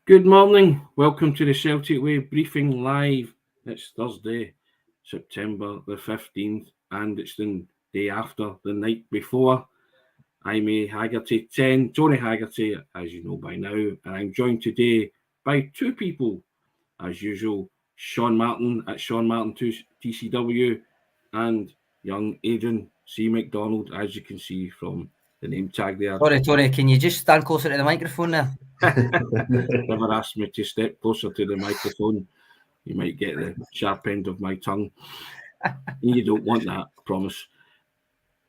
Good morning. Welcome to the Celtic Way briefing live. It's Thursday, September the 15th, and it's the day after the night before. I'm Haggerty 10, Tony Haggerty, as you know by now, and I'm joined today by two people, as usual, Sean Martin at Sean Martin TCW and young Aidan C. Macdonald, as you can see from the name tag there. Sorry, Tony, can you just stand closer to the microphone there? Never asked me to step closer to the microphone. You might get the sharp end of my tongue. You don't want that, I promise.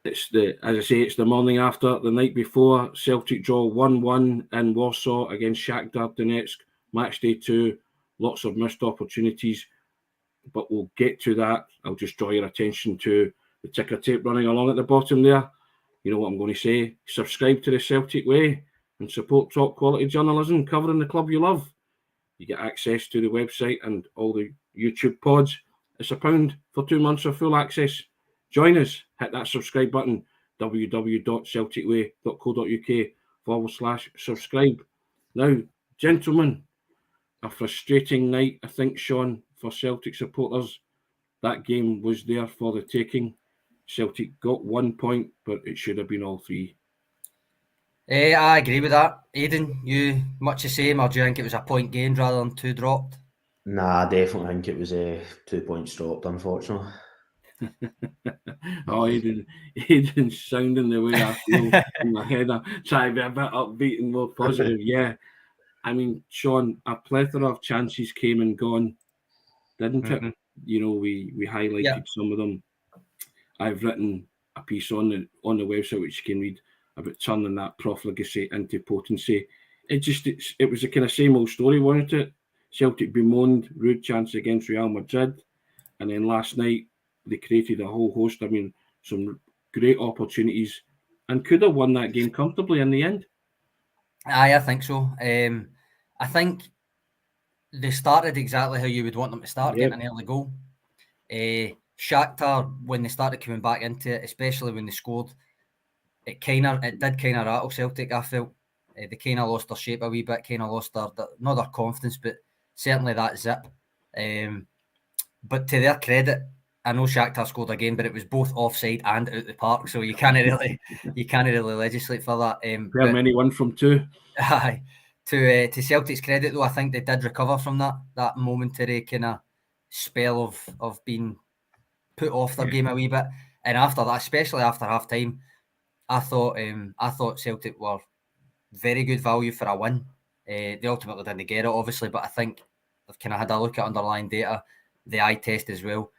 It's the morning after the night before. Celtic draw 1-1 in Warsaw against Shakhtar Donetsk. Match day 2. Lots of missed opportunities, but we'll get to that. I'll just draw your attention to the ticker tape running along at the bottom there. You know what I'm going to say. Subscribe to the Celtic Way and support top quality journalism covering the club you love. You get access to the website and all the YouTube pods. It's £1 for 2 months of full access. Join us. Hit that subscribe button. www.celticway.co.uk/subscribe. Now, gentlemen, a frustrating night, I think, Sean, for Celtic supporters. That game was there for the taking. Celtic got 1 point, but it should have been all 3. I agree with that. Aidan, you much the same, or do you think it was a point gained rather than 2 dropped? Nah, I definitely think it was 2 points dropped, unfortunately. Oh, Aidan's sounding the way I feel in my head. I try to be a bit upbeat and more positive. Yeah. I mean, Sean, a plethora of chances came and gone, didn't it? You know, we highlighted some of them. I've written a piece on the website which you can read about turning that profligacy into potency. It was a kind of same old story, wasn't it? Celtic bemoaned rude chance against Real Madrid, and then last night they created a whole host. I mean, some great opportunities, and could have won that game comfortably in the end. Aye, I think so. I think they started exactly how you would want them to start, getting an early goal. Shakhtar, when they started coming back into it, especially when they scored, it did kind of rattle Celtic, I felt. They kind of lost their shape a wee bit, kind of lost not their confidence, but certainly that zip. But to their credit, I know Shakhtar scored again, but it was both offside and out the park, so you can't really legislate for that. How many 1 from 2? Aye. To Celtic's credit, though, I think they did recover from that momentary kind of spell of being put off their game a wee bit, and after that, especially after half time, I thought Celtic were very good value for a win. They ultimately didn't get it, obviously, but I think they've kind of had a look at underlying data, the eye test as well.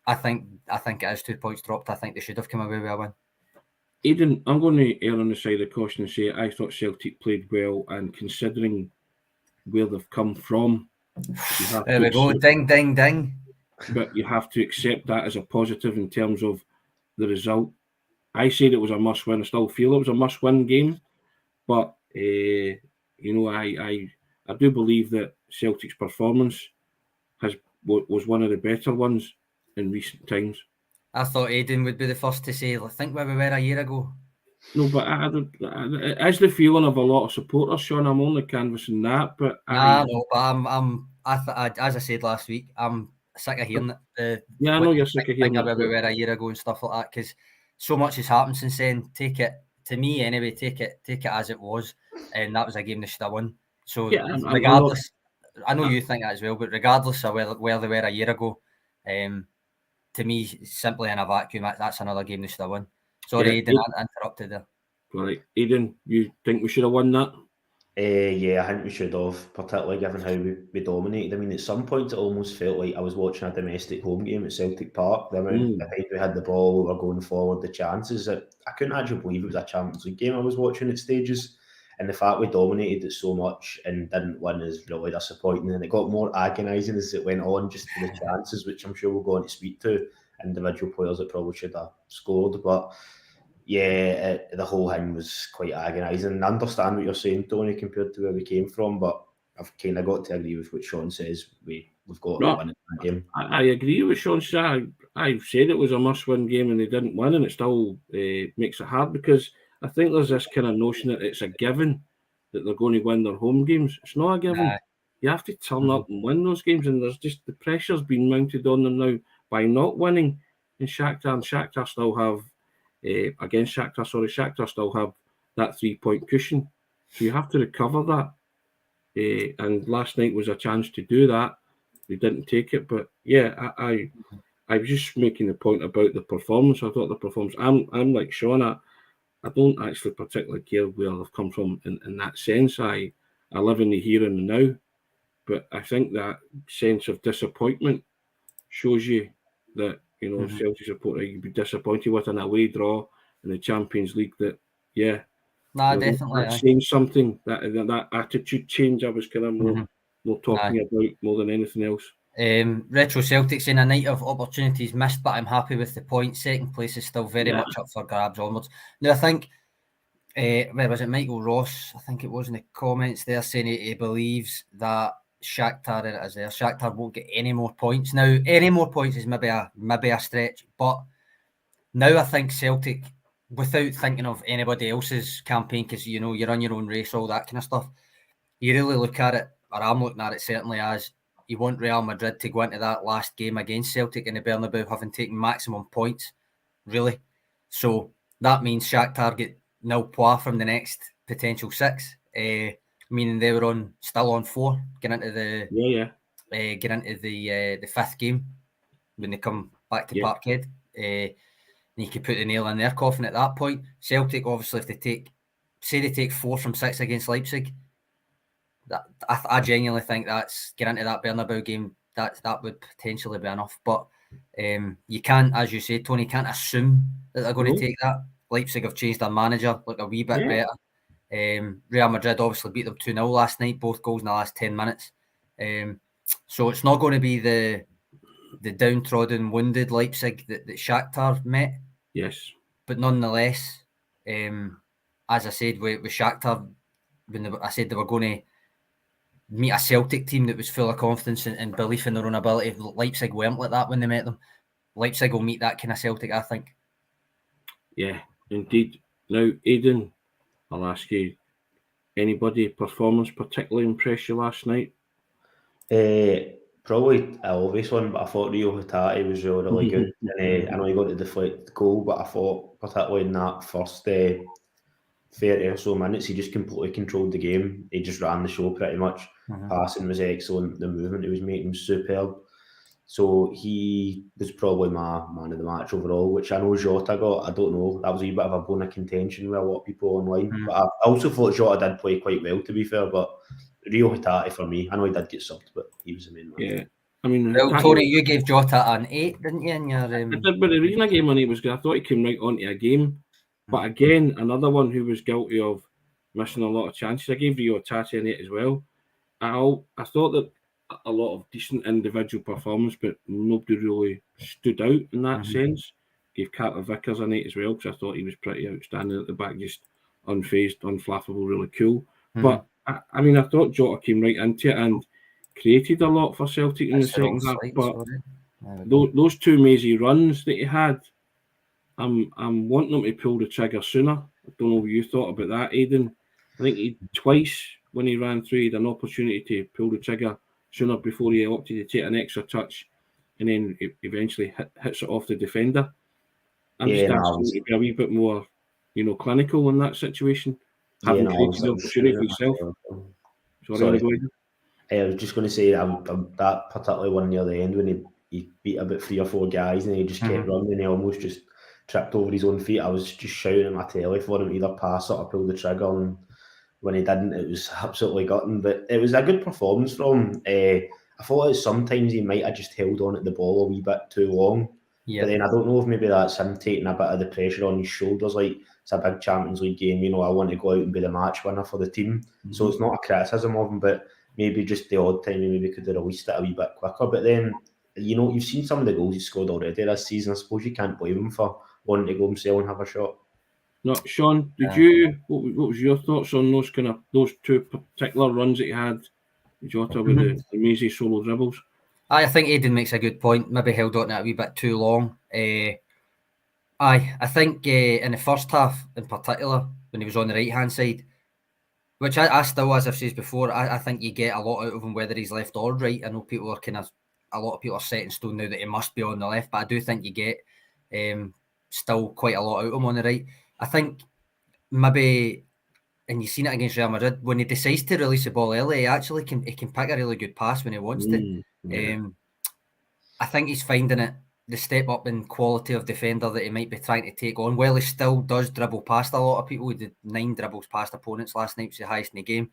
I think it is 2 points dropped. I think they should have come away with a win. Aidan, I'm going to err on the side of caution and say I thought Celtic played well, and considering where they've come from, there we go. Ding, ding, ding. But you have to accept that as a positive in terms of the result. I said it was a must-win. I still feel it was a must-win game, but I do believe that Celtic's performance was one of the better ones in recent times. I thought Aidan would be the first to say, I think where we were a year ago. No, but it's the feeling of a lot of supporters, Sean. I'm only canvassing that, but as I said last week, I'm sick of hearing it. I know you're sick of hearing it. Where we were a year ago and stuff like that, because so much has happened since then. Take it as it was, and that was a game they should have won. So regardless, I know you think that as well, but regardless of where they were a year ago, to me, simply in a vacuum, that's another game they should have won. Sorry, Aidan, I interrupted there. Right, Aidan, you think we should have won that? I think we should have, particularly given how we dominated. I mean, at some point, it almost felt like I was watching a domestic home game at Celtic Park. The amount of time we had the ball, we were going forward, the chances. I couldn't actually believe it was a Champions League game I was watching at stages. And the fact we dominated it so much and didn't win is really disappointing. And it got more agonising as it went on, just for the chances, which I'm sure we'll go on to speak to, individual players that probably should have scored. But the whole thing was quite agonising. I understand what you're saying, Tony, compared to where we came from, but I've kind of got to agree with what Sean says. We've got to win that game. I agree with Sean. I've said it was a must-win game and they didn't win, and it still makes it hard, because I think there's this kind of notion that it's a given that they're going to win their home games. It's not a given. you have to turn up and win those games, and there's just the pressure's been mounted on them now by not winning in Shakhtar, and Shakhtar still have Shakhtar still have that 3-point cushion, so you have to recover that. And last night was a chance to do that. They didn't take it, but yeah, I was just making the point about the performance. I thought the performance. I'm like Sean. I don't actually particularly care where they've come from in that sense. I live in the here and the now, but I think that sense of disappointment shows you that, you know, Celtic supporter, you'd be disappointed with an away draw in the Champions League. That definitely. That's saying something. That attitude change I was kind of more talking about more than anything else. Retro Celtic saying a night of opportunities missed, but I'm happy with the point. Second place is still very much up for grabs onwards. Now I think, where was it? Michael Ross, I think it was in the comments there, saying he believes that Shakhtar won't get any more points. Now, any more points is maybe a stretch, but now I think Celtic, without thinking of anybody else's campaign, because you know you're on your own race, all that kind of stuff, you really look at it, or I'm looking at it certainly as, you want Real Madrid to go into that last game against Celtic in the Bernabeu having taken maximum points, really. So that means Shakhtar get 0 points from the next potential 6, meaning they were still on 4, getting into the the 5th game when they come back to Parkhead. You could put the nail in their coffin at that point. Celtic, obviously, if they take 4 from 6 against Leipzig, I genuinely think that's get into that Bernabeu game. That would potentially be enough, but you can't, as you say, Tony, can't assume that they're going to take that. Leipzig have changed their manager, look a wee bit better. Real Madrid obviously beat them 2-0 last night, both goals in the last 10 minutes. So it's not going to be the downtrodden, wounded Leipzig that Shakhtar met. Yes, but nonetheless, as I said with Shakhtar, I said they were going to meet a Celtic team that was full of confidence and belief in their own ability. Leipzig weren't like that when they met them. Leipzig will meet that kind of Celtic, I think. Yeah, indeed. Now, Aidan, I'll ask you, anybody performance particularly impressed you last night? Probably an obvious one, but I thought Rio Hatate was really good. And I know he got to deflect the goal, but I thought particularly in that first 30 or so minutes, he just completely controlled the game. He just ran the show pretty much. Passing was excellent. The movement he was making was superb. So he was probably my man of the match overall, which I know Jota got. I don't know. That was a wee bit of a bone of contention with a lot of people online. But I also thought Jota did play quite well, to be fair. But Rio Hatate for me. I know he did get subbed, but he was the main man. Yeah. I mean, Tony, you gave Jota an 8, didn't you? In your, I did, but the reason I gave him an 8 was because I thought he came right onto a game. But again, another one who was guilty of missing a lot of chances. I gave Rio Hatate an 8 as well. I thought that a lot of decent individual performance, but nobody really stood out in that sense. Gave Carter Vickers an 8 as well, because I thought he was pretty outstanding at the back, just unfazed, unflappable, really cool. But I mean, I thought Jota came right into it and created a lot for Celtic in the second half. But those 2 mazy runs that he had, I'm wanting him to pull the trigger sooner. I don't know what you thought about that, Aidan. I think he twice when he ran through, he had an opportunity to pull the trigger sooner before he opted to take an extra touch, and then it eventually hits it off the defender. I'm just asking you to be a wee bit more, clinical in that situation. Having created the opportunity for yourself. Sorry. I was just going to say that particularly one near the end when he beat about 3 or 4 guys and he just kept running and he almost just tripped over his own feet. I was just shouting at my telly for him to either pass it or pull the trigger, and when he didn't, it was absolutely gutting. But it was a good performance from him. I thought sometimes he might have just held on at the ball a wee bit too long. But then I don't know if maybe that's him taking a bit of the pressure on his shoulders. Like, it's a big Champions League game, I want to go out and be the match winner for the team. So it's not a criticism of him, but maybe just the odd time he maybe could have released it a wee bit quicker. But then, you've seen some of the goals he scored already this season. I suppose you can't blame him for wanting to go himself and have a shot. No, Sean, did what was your thoughts on those 2 particular runs that he had, Jota, with the amazing solo dribbles? I think Aidan makes a good point. Maybe held on it a wee bit too long. I think in the first half, in particular, when he was on the right-hand side, Which I still, as I've said before, I think you get a lot out of him, whether he's left or right. I know people are a lot of people are set in stone now that he must be on the left, but I do think you get still quite a lot out of him on the right. I think maybe, and you've seen it against Real Madrid, when he decides to release the ball early, he can pick a really good pass when he wants to. Yeah. I think he's finding it, the step up in quality of defender that he might be trying to take on. While he still does dribble past a lot of people, he did 9 dribbles past opponents last night, which is the highest in the game.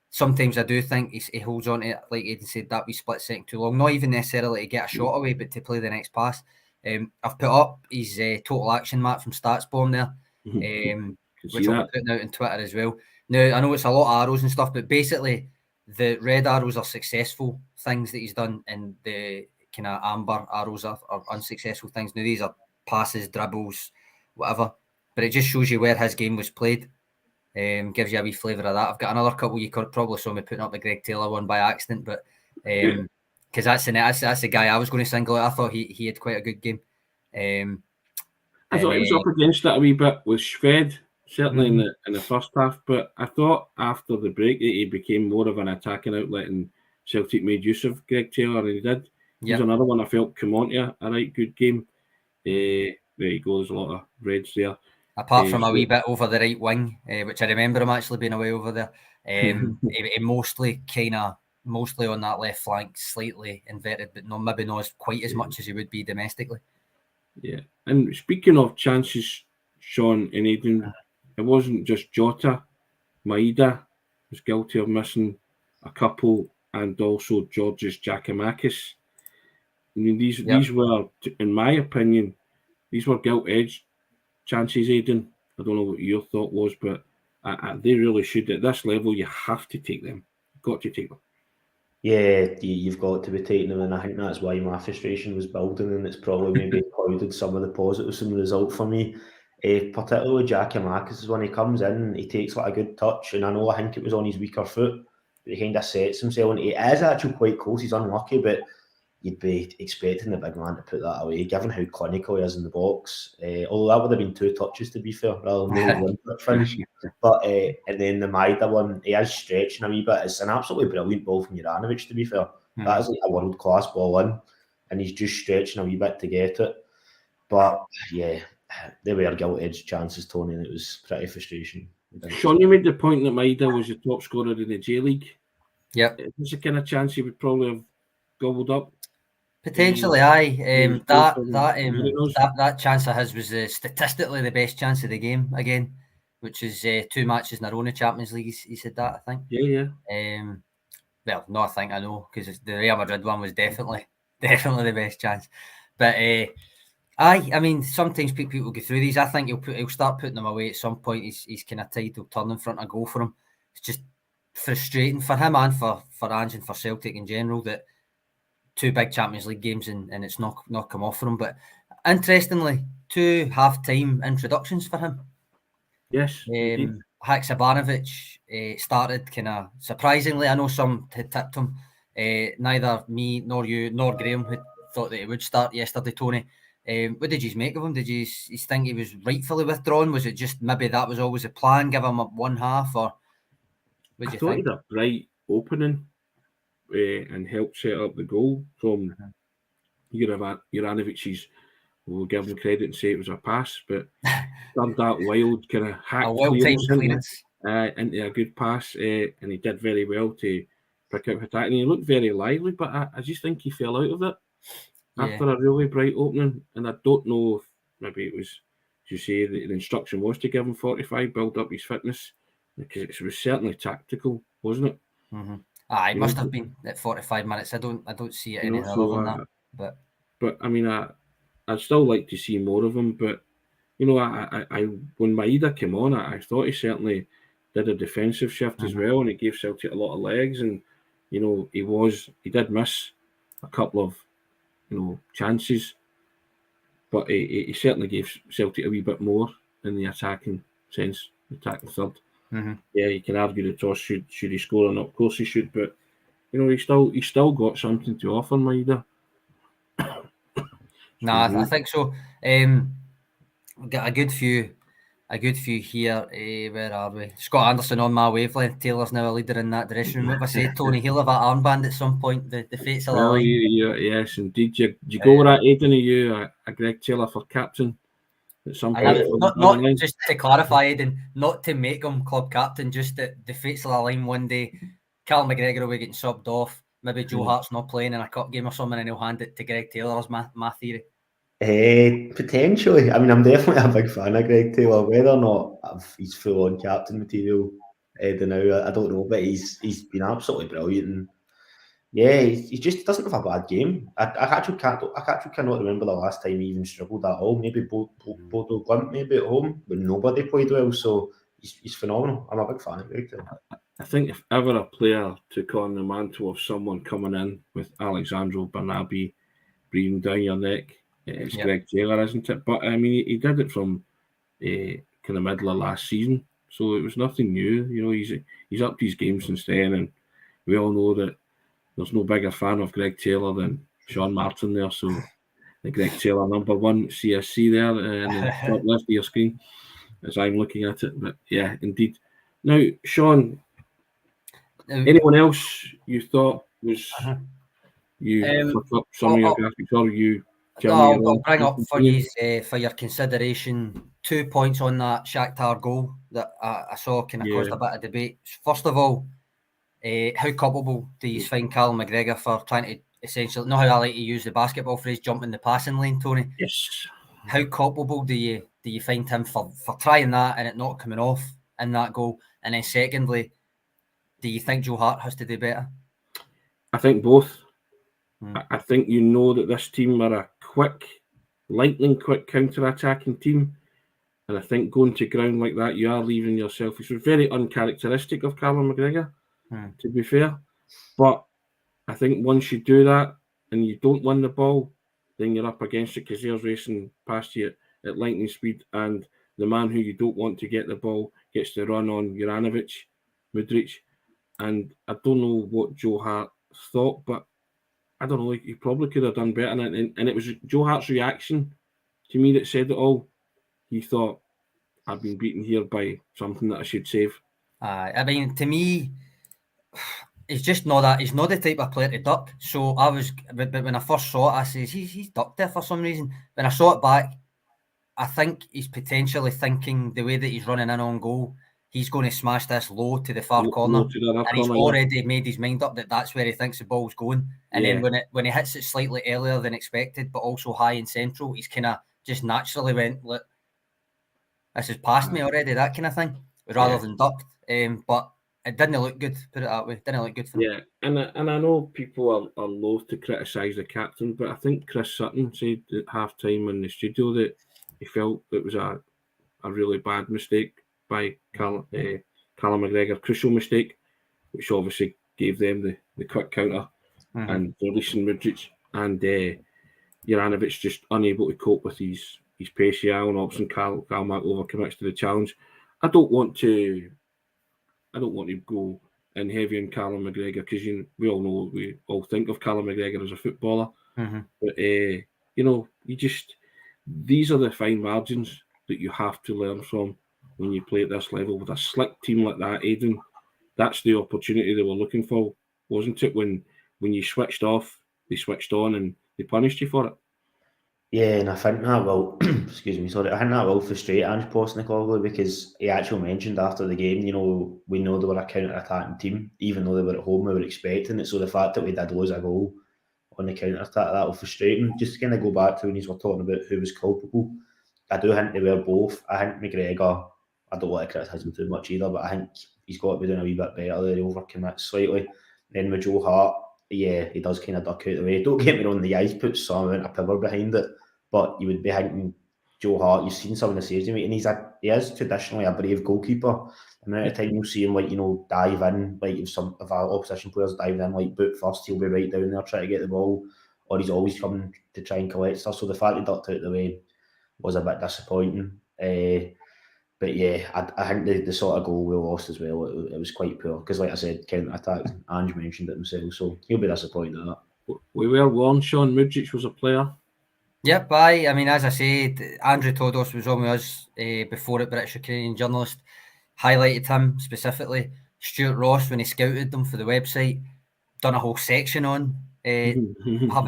Sometimes I do think he holds on to it, like Aidan said, that wee split second too long. Not even necessarily to get a shot away, but to play the next pass. I've put up his total action map from StatsBomb there, which I'll be putting out on Twitter as well. Now, I know it's a lot of arrows and stuff, but basically the red arrows are successful things that he's done, and the kind of amber arrows are unsuccessful things. Now, these are passes, dribbles, whatever, but it just shows you where his game was played. Gives you a wee flavour of that. I've got another couple you could probably saw me putting up the Greg Taylor one by accident, but because that's the guy I was going to single out. I thought he had quite a good game. I thought he was up against it a wee bit with Shved, certainly in the first half, but I thought after the break that he became more of an attacking outlet, and Celtic made use of Greg Taylor, and he did. He's another one I felt come on to a right good game. There he goes, a lot of reds there. Apart from a wee bit over the right wing, which I remember him actually being away over there. He mostly on that left flank, slightly inverted, but maybe not quite as much as he would be domestically. Yeah, and speaking of chances, Sean and Aidan, it wasn't just Jota. Maeda was guilty of missing a couple, and also George's Giakoumakis. I mean, these were, in my opinion, these were gilt-edged chances, Aidan. I don't know what your thought was, but they really should. At this level, you have to take them. You've got to take them. Yeah, you've got to be taking them, and I think that's why my frustration was building, and it's probably maybe clouded some of the positives in the result for me. Particularly Giakoumakis is when he comes in, he takes like a good touch, and I think it was on his weaker foot, but he kind of sets himself, and he is actually quite close. He's unlucky, but you'd be expecting the big man to put that away, given how clinical he is in the box. Although that would have been 2 touches, to be fair, rather than one touch finish. But and then the Maeda one, he is stretching a wee bit. It's an absolutely brilliant ball from Juranovic, to be fair. That is like a world-class ball in, and he's just stretching a wee bit to get it. But yeah, they were gilt-edged chances, Tony, and it was pretty frustrating. Sean, you made the point that Maeda was the top scorer in the J-League. Yeah. It's the kind of chance he would probably have gobbled up. Potentially, aye. That chance of his was statistically the best chance of the game again, which is 2 matches in a row in the Champions League. He said that, I think. Yeah. Well, no, I think I know, because the Real Madrid one was definitely the best chance. But I mean, sometimes people go through these. I think he'll start putting them away at some point. He's kind of tight. He'll turn in front and go for him. It's just frustrating for him and for Ange and for Celtic in general that 2 big Champions League games and it's not come off for him. But interestingly, 2 half-time introductions for him. Yes. Haksabanovic started kind of surprisingly. I know some had tipped him. Neither me nor you nor Graham had thought that he would start yesterday, Tony. What did you make of him? Did you think he was rightfully withdrawn? Was it just maybe that was always a plan, give him up one half, or what do you think? I thought he had a bright opening and helped set up the goal from Juranovic's. We'll give him credit and say it was a pass, but done that wild kind of hack clearance into a good pass, and he did very well to pick up attack. And he looked very lively, but I just think he fell out of it after a really bright opening. And I don't know if maybe it was, as you say, the instruction was to give him 45, build up his fitness, because it was certainly tactical, wasn't it? Mm-hmm. It must have been at 45 minutes. I don't see it any other than that. But I mean, I'd still like to see more of him. But you know, I when Maeda came on, I thought he certainly did a defensive shift as well, and he gave Celtic a lot of legs. And you know, he did miss a couple of chances, but he certainly gave Celtic a wee bit more in the attacking sense, the attacking third. Mm-hmm. Yeah, you can argue the toss should he score or not. Of course he should, but you know, he's still got something to offer, Maeda. I think so. Got a good few a good few here. Where are we? Scott Anderson on my wavelength. Taylor's now a leader in that dressing room. If I say Tony, he'll have that armband at some point. The fates will align. Yes, indeed. You go with that, Aidan. Are you a Greg Taylor for captain at some point? Not just to clarify, Aidan, not to make him club captain, just that the fates will align one day. Cal McGregor will be getting subbed off. Maybe Joe Hart's not playing in a cup game or something, and he'll hand it to Greg Taylor. Is my theory. Potentially. I mean, I'm definitely a big fan of Greg Taylor. Whether or not he's full on captain material now, I don't know, but he's been absolutely brilliant. And yeah, he just doesn't have a bad game. I actually cannot remember the last time he even struggled at all. Maybe Bodo Glimt, maybe at home, but nobody played well. So he's phenomenal. I'm a big fan of Greg Taylor. I think if ever a player took on the mantle of someone coming in with Alexandro Bernabei breathing down your neck, it's Greg Taylor, isn't it? But I mean, he did it from kind of middle of last season, so it was nothing new. You know, he's upped his game since then, and we all know that there's no bigger fan of Greg Taylor than Sean Martin there. So the Greg Taylor #1 CSC there in the top left of your screen as I'm looking at it. But yeah, indeed. Now, Sean, anyone else you thought was you fucked up some of your graphics, or you? I'll bring up for your consideration 2 points on that Shakhtar goal that I saw kind of caused a bit of debate. First of all, how culpable do you find Callum McGregor for trying to essentially, not how I like to use the basketball phrase, jump in the passing lane, Tony? Yes. How culpable do you find him for trying that and it not coming off in that goal? And then secondly, do you think Joe Hart has to do better? I think both. I think you know that this team are a lightning quick counter-attacking team. And I think going to ground like that, you are leaving yourself. It's very uncharacteristic of Callum McGregor, to be fair. But I think once you do that and you don't win the ball, then you're up against it because they're racing past you at lightning speed. And the man who you don't want to get the ball gets the run on Juranovic, Mudryk. And I don't know what Joe Hart thought, but I don't know, he probably could have done better. And it was Joe Hart's reaction to me that said it all. He thought, I've been beaten here by something that I should save. I mean, to me, he's just not that. He's not the type of player to duck. So but when I first saw it, I said, he's ducked there for some reason. When I saw it back, I think he's potentially thinking the way that he's running in on goal, he's going to smash this low to the far corner, and he's already made his mind up that that's where he thinks the ball's going. And then when he hits it slightly earlier than expected, but also high and central, he's kind of just naturally went, look, this is past me already, that kind of thing, rather than ducked. But it didn't look good, put it that way. It didn't look good for him. Yeah, and I know people are loath to criticise the captain, but I think Chris Sutton said at half-time in the studio that he felt it was a really bad mistake by Callum McGregor, crucial mistake, which obviously gave them the quick counter and releasing Mudryk, and Juranovic just unable to cope with his pacey Alan Opson. Carl Mack overcommits to the challenge. I don't want to go in heavy on Callum McGregor because we all know we all think of Callum McGregor as a footballer, but these are the fine margins that you have to learn from when you play at this level with a slick team like that. Aidan, that's the opportunity they were looking for, wasn't it? When you switched off, they switched on and they punished you for it. Yeah, and I think that will, excuse me, sorry, I think that will frustrate Ange Postecoglou because he actually mentioned after the game, we know they were a counter-attacking team, even though they were at home, we were expecting it. So the fact that we did lose a goal on the counter-attack, that will frustrate him. Just to kind of go back to when you were talking about who was culpable, I do think they were both. I think McGregor, I don't want to criticise him too much either, but I think he's got to be doing a wee bit better there. He overcommits slightly. Then with Joe Hart, yeah, he does kind of duck out the way. Don't get me wrong, the eyes put some amount of power behind it, but you would be thinking, Joe Hart, you've seen some of the saves he made, and he is traditionally a brave goalkeeper. The amount of time you'll see him, dive in, if our opposition players dive in, boot first, he'll be right down there trying to get the ball, or he's always coming to try and collect stuff. So the fact he ducked out the way was a bit disappointing. But yeah, I think the sort of goal we lost as well, it was quite poor. Because like I said, counter-attacks, Ange mentioned it himself, so he'll be disappointed at that. We were warned Sean Mudryk was a player Yep, I mean, as I said, Andrew Todos was on with us before it, British Ukrainian journalist, highlighted him specifically. Stuart Ross, when he scouted them for the website, done a whole section on having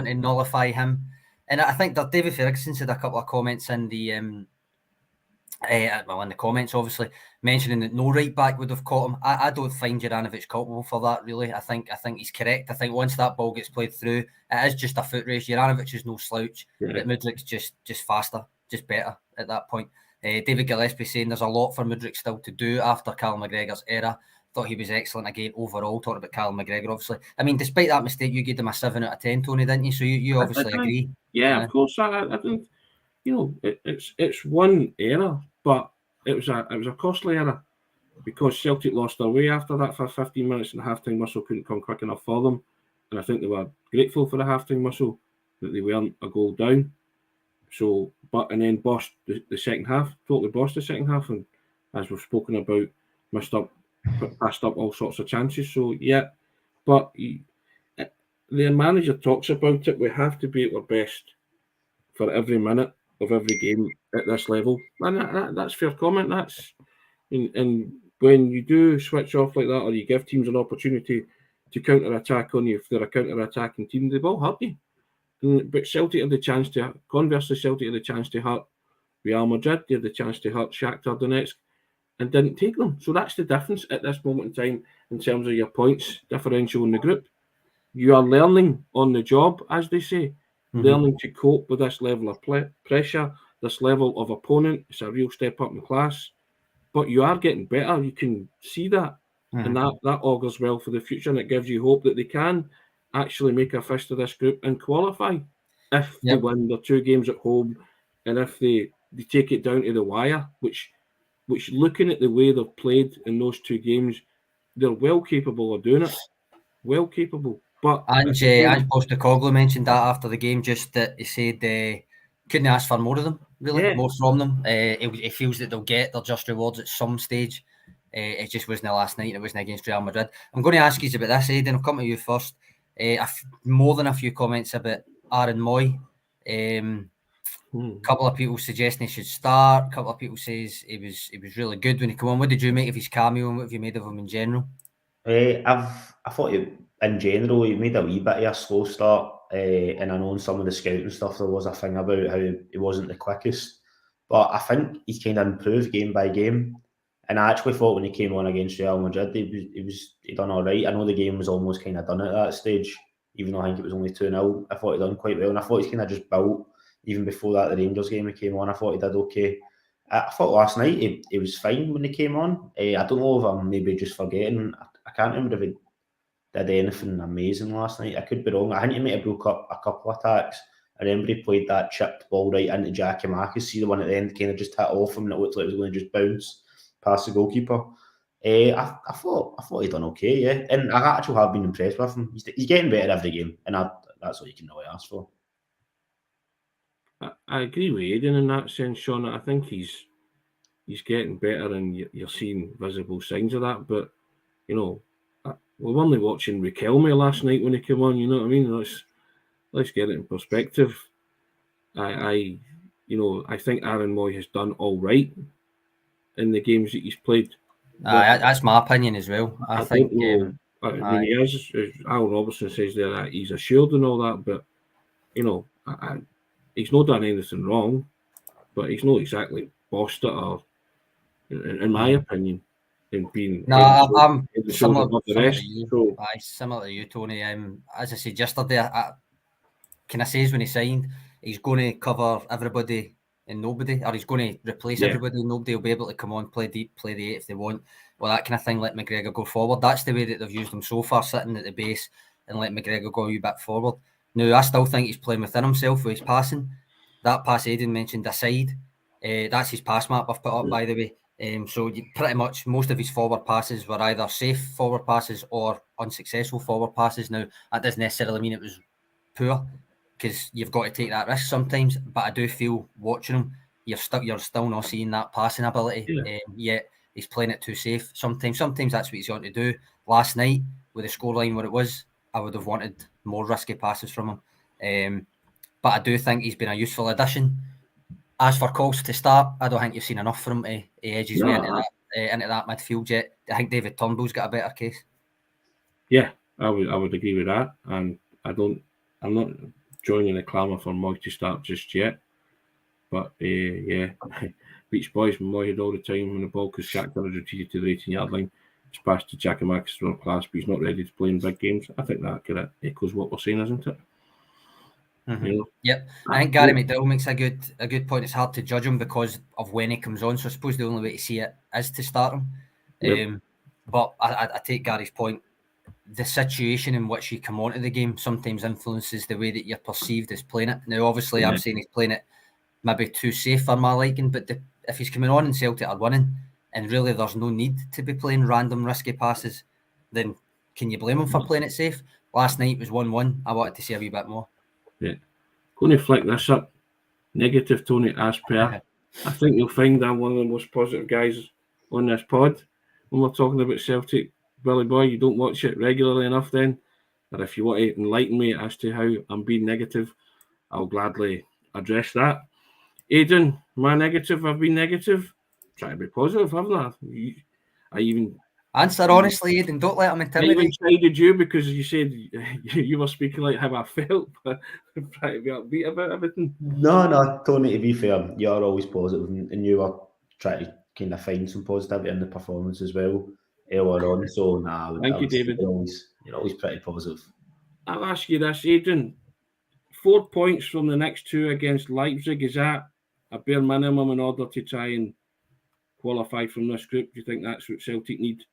to nullify him. And I think that David Ferguson said a couple of comments in the in the comments, obviously, mentioning that no right back would have caught him. I don't find Juranovic culpable for that, really. I think he's correct. I think once that ball gets played through, it is just a foot race. Juranovic is no slouch, but Mudryk's just faster, just better at that point. David Gillespie saying there's a lot for Mudryk still to do after Callum McGregor's era. Thought he was excellent again overall, talking about Callum McGregor, obviously. I mean, despite that mistake, you gave him a 7 out of 10, Tony, didn't you? So you obviously agree. Yeah, of course. I think, it's one error, but it was a costly error because Celtic lost their way after that for 15 minutes and the half-time whistle couldn't come quick enough for them. And I think they were grateful for the half-time whistle that they weren't a goal down. So, and then bossed the second half, totally bossed the second half, and as we've spoken about, passed up all sorts of chances. So, yeah, but the manager talks about it. We have to be at our best for every minute of every game at this level, and that's fair comment. That's and when you do switch off like that, or you give teams an opportunity to counter-attack on you if they're a counter-attacking team, they will hurt you. But Celtic had the chance to, conversely, Celtic had the chance to hurt Real Madrid. They had the chance to hurt Shakhtar Donetsk and didn't take them. So that's the difference at this moment in time in terms of your points differential in the group. You are learning on the job, as they say, learning to cope with this level of pressure, this level of opponent. It's a real step up in class. But you are getting better. You can see that. And that augurs well for the future, and it gives you hope that they can actually make a fist of this group and qualify if they win their 2 games at home, and if they take it down to the wire, which looking at the way they've played in those 2 games, they're well capable of doing it. Well capable. But Ange Postecoglou mentioned that after the game, just that he said couldn't ask for more of them, really, more from them. He feels that they'll get their just rewards at some stage. It just wasn't last night. It wasn't against Real Madrid. I'm going to ask you about this, Aidan. I'll come to you first. More than a few comments about Aaron Moy. Couple of people suggesting he should start. A couple of people says he was really good when he came on. What did you make of his cameo, and what have you made of him in general? I thought in general he made a wee bit of a slow start, and I know in some of the scouting stuff there was a thing about how he wasn't the quickest, but I think he's kind of improved game by game. And I actually thought when he came on against Real Madrid, he done all right. I know the game was almost kind of done at that stage, even though I think it was only 2-0. I thought he done quite well, and I thought he's kind of just built. Even before that, the Rangers game he came on, I thought he did okay. I thought last night he was fine when he came on. I don't know if I'm maybe just forgetting. I can't remember if he did anything amazing last night. I could be wrong. I think he might have broke up a couple of attacks. I remember he played that chipped ball right into Jackie Marcus. See the one at the end kind of just hit off him, and it looked like it was going to just bounce past the goalkeeper. I thought he done okay, yeah. And I actually have been impressed with him. He's getting better every game, and that's what you can really ask for. I agree with Aidan in that sense, Sean. I think he's getting better, and you're seeing visible signs of that. But we were only watching Riquelme last night when he came on. You know what I mean? Let's get it in perspective. I think Aaron Moy has done all right in the games that he's played. That's my opinion as well. I think. I mean, he is, as Alan Robertson says there, he's assured and all that, but he's not done anything wrong, but he's not exactly bossed it, or, in my opinion, in being. I'm similar to you. Similar to you, Tony. As I said yesterday, can I say when he signed, he's going to cover everybody and nobody, or he's going to replace everybody and nobody will be able to come on, play deep, play the 8 if they want. Well, that kind of thing, let McGregor go forward. That's the way that they've used him so far, sitting at the base and let McGregor go a wee bit forward. Now, I still think he's playing within himself with his passing. That pass Aidan mentioned aside, that's his pass map I've put up, by the way. So pretty much most of his forward passes were either safe forward passes or unsuccessful forward passes. Now, that doesn't necessarily mean it was poor, because you've got to take that risk sometimes. But I do feel watching him, you're still not seeing that passing ability. Yet he's playing it too safe. Sometimes that's what he's going to do. Last night, with the scoreline where it was, I would have wanted more risky passes from him. but I do think he's been a useful addition. As for calls to start, I don't think you've seen enough from him to edge his way into that midfield yet. I think David Turnbull's got a better case. Yeah, I would agree with that, and I'm not joining the clamour for Moy to start just yet. But yeah, Beach Boys, Moy had all the time on the ball because Shakhtar had retreated to the 18-yard line. It's passed to Giakoumakis for class, but he's not ready to play in big games. I think that kind of echoes what we're saying, isn't it? Mm-hmm. You know? Yep. I think Gary McDowell makes a good point. It's hard to judge him because of when he comes on. So I suppose the only way to see it is to start him. Yep. But I take Gary's point. The situation in which you come onto the game sometimes influences the way that you're perceived as playing it. Now, obviously, I'm saying he's playing it maybe too safe for my liking, but if he's coming on and Celtic are winning, and really there's no need to be playing random risky passes, then can you blame him for playing it safe? Last night was 1-1. I wanted to see a wee bit more. Yeah. Going to flick this up. Negative Tony as per. I think you'll find I'm one of the most positive guys on this pod when we're talking about Celtic. Billy Boy, you don't watch it regularly enough then. But if you want to enlighten me as to how I'm being negative, I'll gladly address that. Aidan, my negative, I've been negative. Try to be positive, haven't I? I even... Answer honestly, Aidan. Don't let him intimidate. I even chided you because you said you were speaking like how I felt, but trying to be upbeat about everything. No, Tony, to be fair, you're always positive, and you were trying to kind of find some positivity in the performance as well earlier on. So, Thank you, David. You're always pretty positive. I'll ask you this, Aidan. 4 points from the next two against Leipzig, is that a bare minimum in order to try and qualify from this group? Do you think that's what Celtic need?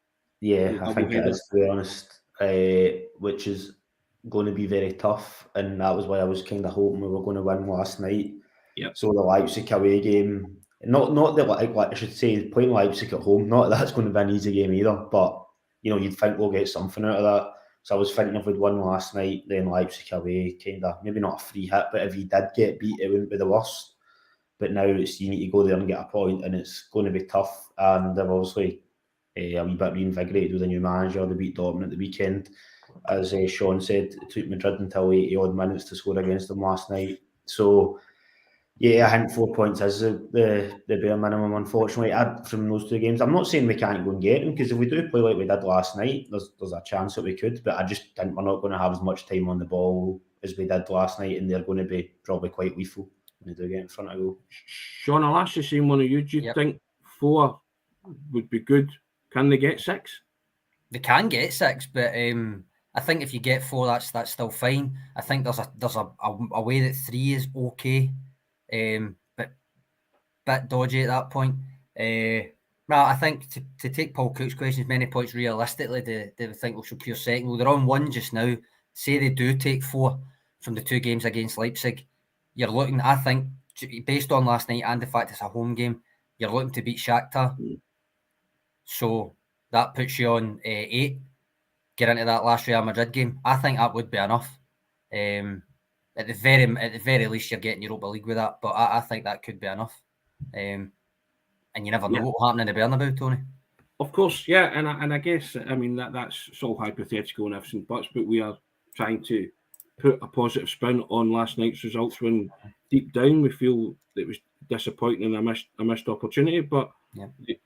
Yeah, I think it is, to be honest, which is going to be very tough, and that was why I was kind of hoping we were going to win last night. Yep. So the Leipzig away game, not that I should say playing Leipzig at home, not that that's going to be an easy game either, but you'd think we'll get something out of that. So I was thinking if we'd won last night, then Leipzig away, kind of maybe not a free hit, but if you did get beat, it wouldn't be the worst. But now you need to go there and get a point, and it's going to be tough. And they've obviously a wee bit reinvigorated with a new manager. They beat Dortmund at the weekend. As Sean said, it took Madrid until 80 odd minutes to score against them last night. So, yeah, I think 4 points is the bare minimum, unfortunately, from those two games. I'm not saying we can't go and get them, because if we do play like we did last night, there's a chance that we could, but I just think we're not going to have as much time on the ball as we did last night, and they're going to be probably quite lethal when they do get in front of goal. Sean, I'll ask the same one of you. Do you think 4 would be good? Can they get 6? They can get 6, but I think if you get 4, that's still fine. I think there's a way that 3 is okay, but bit dodgy at that point. Well, I think to take Paul Cook's questions, many points realistically, they think we'll secure second. Well, they're on 1 just now. Say they do take 4 from the 2 games against Leipzig. You're looking, I think, based on last night and the fact it's a home game, you're looking to beat Shakhtar. So that puts you on 8. Get into that last Real Madrid game. I think that would be enough. At the very least, you're getting Europa League with that. But I think that could be enough. And you never know what will happen in the Bernabeu, Tony. Of course, yeah, and I guess that's so hypothetical and everything, but we are trying to put a positive spin on last night's results when deep down we feel it was disappointing and a missed opportunity. But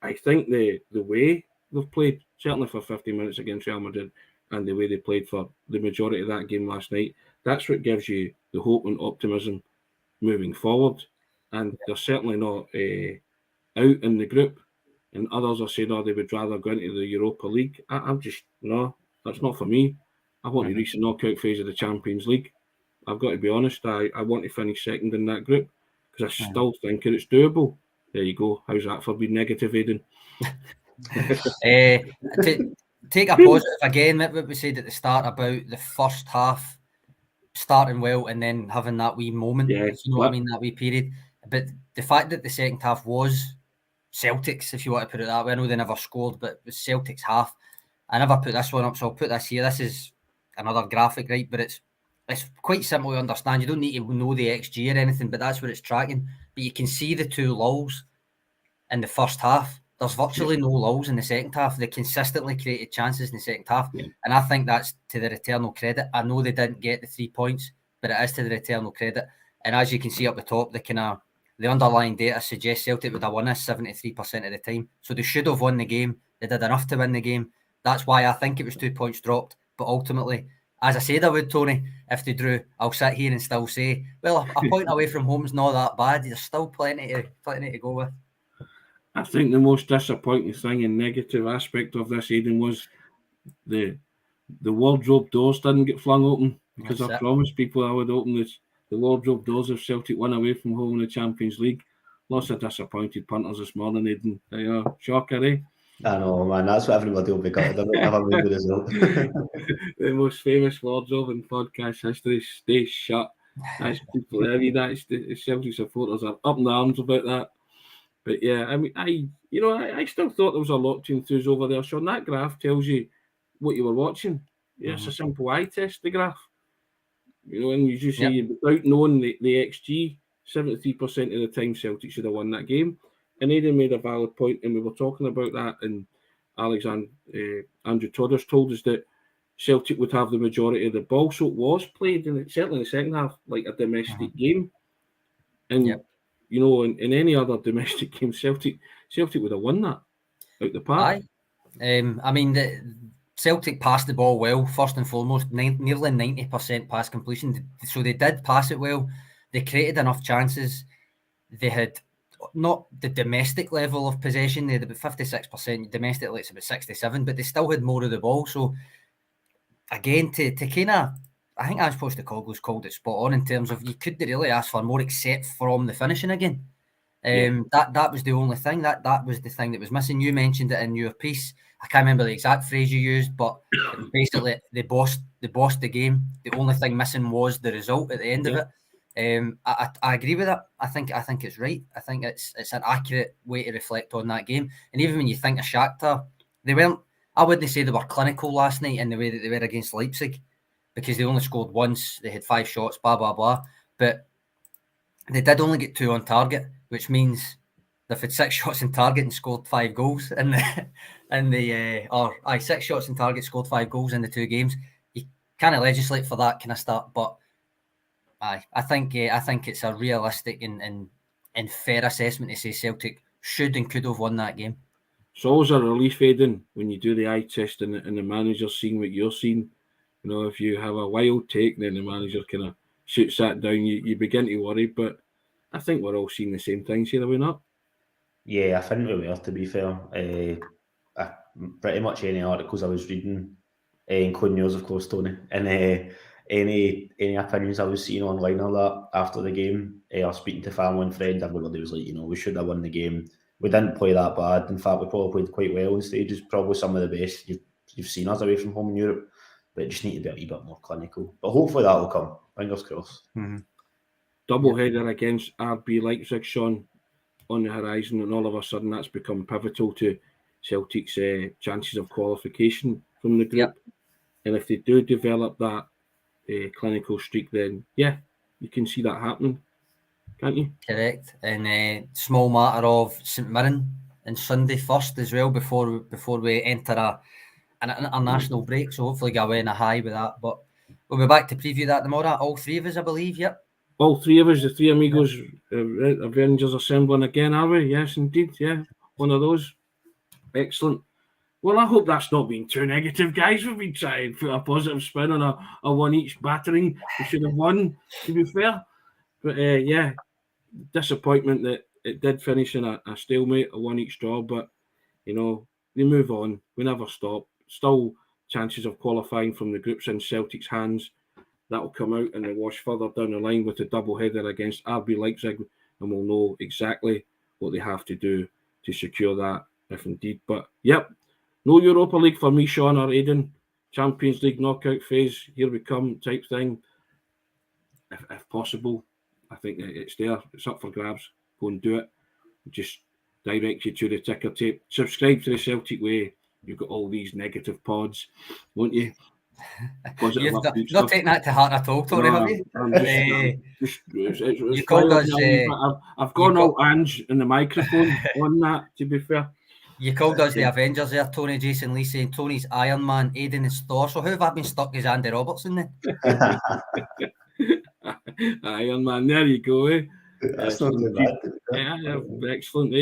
I think the way they've played, certainly for 50 minutes against Real Madrid, and the way they played for the majority of that game last night, that's what gives you the hope and optimism moving forward. And they're certainly not out in the group. And others are saying, they would rather go into the Europa League. I'm just, no, that's not for me. I want to reach the knockout phase of the Champions League. I've got to be honest, I want to finish second in that group because I still think it's doable. There you go. How's that for being negative, Aidan? Take a positive again, what we said at the start about the first half starting well and then having that wee moment, if you know what I mean, that wee period. But the fact that the second half was Celtic's, if you want to put it that way, I know they never scored, but it was Celtic's half. I never put this one up, so I'll put this here. This is another graphic, right? But it's quite simple to understand. You don't need to know the XG or anything, but that's what it's tracking. But you can see the 2 lulls in the first half. There's virtually no lulls in the second half. They consistently created chances in the second half. Yeah. And I think that's to their eternal credit. I know they didn't get the 3 points, but it is to their eternal credit. And as you can see up the top, the underlying data suggests Celtic would have won this 73% of the time. So they should have won the game. They did enough to win the game. That's why I think it was 2 points dropped. But ultimately, as I said I would, Tony, if they drew, I'll sit here and still say, well, a point away from home's not that bad. There's still plenty to go with. I think the most disappointing thing and negative aspect of this, Aidan, was the wardrobe doors didn't get flung open, because I promised people I would open the wardrobe doors if Celtic won away from home in the Champions League. Lots of disappointed punters this morning, Aidan. Shocker, eh? I know, man. That's what everybody will be gutted about. Have a really good result. The most famous wardrobe in podcast history stays shut. That's people. I mean, that's the Celtic supporters are up in arms about that. But yeah, I mean, I still thought there was a lot to enthuse over there. So that graph tells you what you were watching. Yeah, it's a simple eye test, the graph. And you just see without knowing the XG, 73% of the time Celtic should have won that game. And Aidan made a valid point, and we were talking about that, and Andrew Todders told us that Celtic would have the majority of the ball, so it was played, and certainly in the second half, like a domestic game. And, in any other domestic game, Celtic would have won that out the park. I mean, Celtic passed the ball well, first and foremost, nearly 90% pass completion, so they did pass it well. They created enough chances. They had not the domestic level of possession. They had about 56%. Domestically, it's about 67%, but they still had more of the ball. So, again, to kind of, I think Ange Postecoglou's called it spot on in terms of you couldn't really ask for more except from the finishing again. That was the only thing. That was the thing that was missing. You mentioned it in your piece. I can't remember the exact phrase you used, but basically they bossed the game. The only thing missing was the result at the end of it. I agree with that. I think it's right. I think it's an accurate way to reflect on that game. And even when you think of Shakhtar, I wouldn't say they were clinical last night in the way that they were against Leipzig, because they only scored once. They had 5 shots, blah, blah, blah. But they did only get 2 on target, which means they've had 6 shots on target and scored 5 goals in the 6 shots on target, scored 5 goals in the 2 games. You can't legislate for that kind of stuff, but I think it's a realistic and fair assessment to say Celtic should and could have won that game. It's always a relief, Aidan, when you do the eye test and the manager's seeing what you're seeing. If you have a wild take, then the manager kind of shoots that down. You begin to worry, but I think we're all seeing the same things here, are we not? Yeah, I think we were, to be fair. Pretty much any articles I was reading, including yours, of course, Tony, and any opinions I was seeing online or that after the game, or speaking to family and friends, everybody was like, we should have won the game. We didn't play that bad. In fact, we probably played quite well on stages. Probably some of the best you've seen us away from home in Europe. But it just need to be a wee bit more clinical. But hopefully that will come. Fingers crossed. Doubleheader against RB Leipzig, Sean, on the horizon, and all of a sudden that's become pivotal to Celtic's chances of qualification from the group. And if they do develop that clinical streak, then you can see that happening, can't you? Correct. And small matter of St Mirren and Sunday first as well before we enter an international break. So hopefully go away in a high with that. But we'll be back to preview that tomorrow. All 3 of us, I believe. Yep. All 3 of us, the 3 amigos, Avengers assembling again, are we? Yes, indeed. Yeah, one of those. Excellent. Well, I hope that's not been too negative, guys. We've been trying to put a positive spin on a one each battering. We should have won, to be fair. But disappointment that it did finish in a stalemate, a one each draw. But, they move on. We never stop. Still chances of qualifying from the groups in Celtic's hands. That will come out in the wash further down the line with the doubleheader against RB Leipzig, and we'll know exactly what they have to do to secure that, if indeed. But, no Europa League for me, Sean or Aidan. Champions League knockout phase, here we come type thing. If possible, I think it's there. It's up for grabs. Go and do it. Just direct you to the ticker tape. Subscribe to the Celtic Way. You've got all these negative pods, won't you? You've not taken that to heart at all, Tony, have you? You called us. I've gone out Ange in the microphone on that, to be fair. You called us the Avengers there, Tony. Jason Lee saying Tony's Iron Man, Aidan is Thor. So who have I been stuck as Andy Robertson then? Iron Man, there you go. That's not too bad. Yeah, excellent.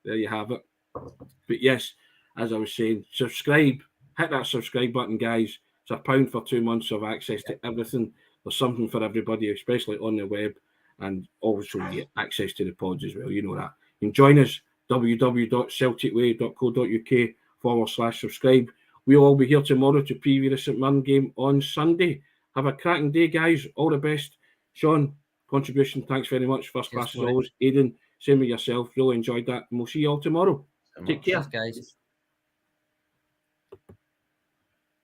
There you have it. But yes, as I was saying, subscribe. Hit that subscribe button, guys. It's £1 for 2 months of access to everything. There's something for everybody, especially on the web. And also you get access to the pods as well. You know that. You can join us, www.celticway.co.uk/subscribe. We'll all be here tomorrow to preview the St Mirren game on Sunday. Have a cracking day, guys. All the best. Sean, contribution, thanks very much. First class as always. Aidan, same with yourself. Really enjoyed that. And we'll see you all tomorrow. Take care. Guys.